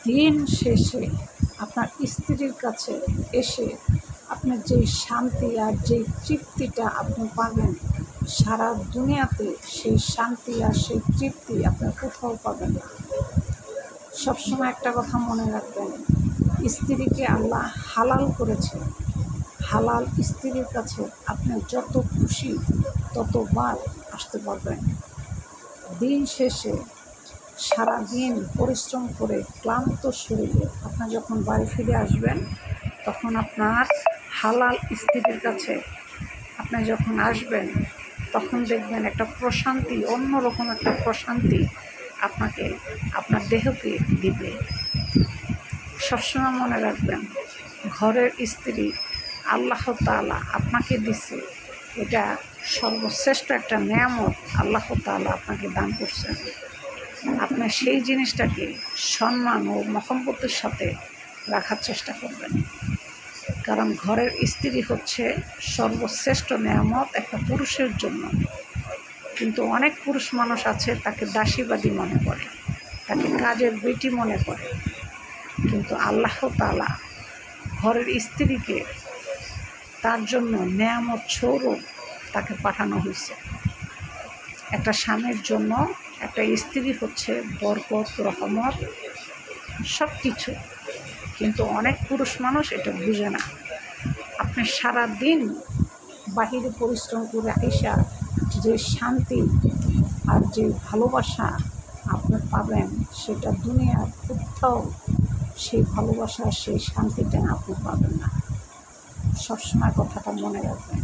দিন শেষে আপনার স্ত্রীর কাছে এসে আপনার যেই শান্তি আর যেই তৃপ্তিটা আপনি পাবেন, সারা দুনিয়াতে সেই শান্তি আর সেই তৃপ্তি আপনার কোথাও পাবেন না। সবসময় একটা কথা মনে রাখবেন, স্ত্রীকে আল্লাহ হালাল করেছে। হালাল স্ত্রীর কাছে আপনি যত খুশি ততবার আসতে পারবেন। দিন শেষে সারাদিন পরিশ্রম করে ক্লান্ত শরীরে আপনার যখন বাড়ি ফিরে আসবেন, তখন আপনার হালাল স্ত্রীর কাছে আপনি যখন আসবেন, তখন দেখবেন একটা প্রশান্তি, অন্যরকম একটা প্রশান্তি আপনাকে আপনার দেহকে দিবে। সবসময় মনে রাখবেন, ঘরের স্ত্রী আল্লাহ তাআলা আপনাকে দিছে, এটা সর্বশ্রেষ্ঠ একটা নেয়ামত আল্লাহ তাআলা আপনাকে দান করছেন। আপনি সেই জিনিসটাকে সম্মান ও মহব্বতের সাথে রাখার চেষ্টা করবেন, কারণ ঘরের স্ত্রী হচ্ছে সর্বশ্রেষ্ঠ নেয়ামত একটা পুরুষের জন্য। কিন্তু অনেক পুরুষ মানুষ আছে তাকে দাসীবাদী মনে করে, তাকে কাজের বেটি মনে করে। কিন্তু আল্লাহ তাআলা ঘরের স্ত্রীকে তার জন্য নেয়ামত স্বরূপ তাকে পাঠানো হয়েছে। একটা স্বামীর জন্য একটা স্ত্রী হচ্ছে বরকত, রহমত, সব কিছু। কিন্তু অনেক পুরুষ মানুষ এটা বুঝে না। আপনি সারা দিন বাহিরে পরিশ্রম করে আইসা যে শান্তি আর যে ভালোবাসা আপনি পাবেন, সেটা দুনিয়ার কোথাও সেই ভালোবাসা, সেই শান্তিটা আপনি পাবেন না। সবসময় কথাটা মনে রাখবেন।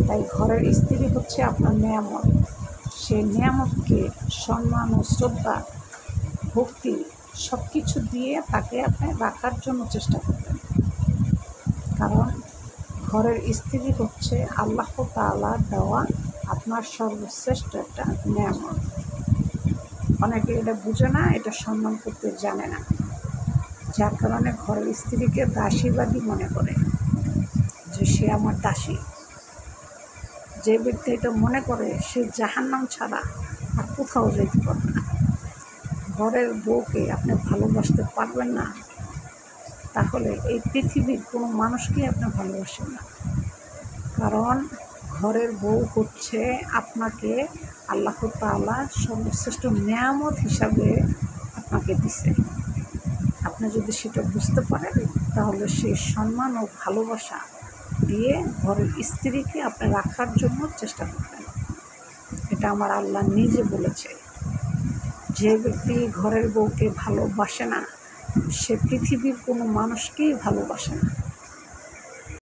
তাই ঘরের স্ত্রী হচ্ছে আপনার নেয়ামত। সেই নিয়ামতকে সম্মান ও শ্রদ্ধা, ভক্তি সব কিছু দিয়ে তাকে আপনি রাখার জন্য চেষ্টা করবেন। কারণ ঘরের স্ত্রী হচ্ছে আল্লাহ তাআলার দেওয়া আপনার সর্বশ্রেষ্ঠ একটা নিয়ামত। অনেকে এটা বুঝে না, এটা সম্মান করতে জানে না, যার কারণে ঘরের স্ত্রীকে দাসীবাদী মনে করে যে সে আমার দাসী। যে ব্যক্তি এটা মনে করে, সে জাহান্নাম ছাড়া আর কোথাও যেতে পারবে না। ঘরের বউকে আপনি ভালোবাসতে পারবেন না, তাহলে এই পৃথিবীর কোনো মানুষকেই আপনি ভালোবাসেন না। কারণ ঘরের বউ হচ্ছে আপনাকে আল্লাহ তাআলা সর্বশ্রেষ্ঠ নেয়ামত হিসাবে আপনাকে দিছে। আপনি যদি সেটা বুঝতে পারেন, তাহলে সেই সম্মান ও ভালোবাসা দিয়ে ঘরের স্ত্রীকে আপনি রাখার জন্য চেষ্টা করবেন। এটা আমার আল্লাহ নিজে বলেছে, যে ব্যক্তি ঘরের বউকে ভালোবাসে না, সে পৃথিবীর কোনো মানুষকেই ভালোবাসে না।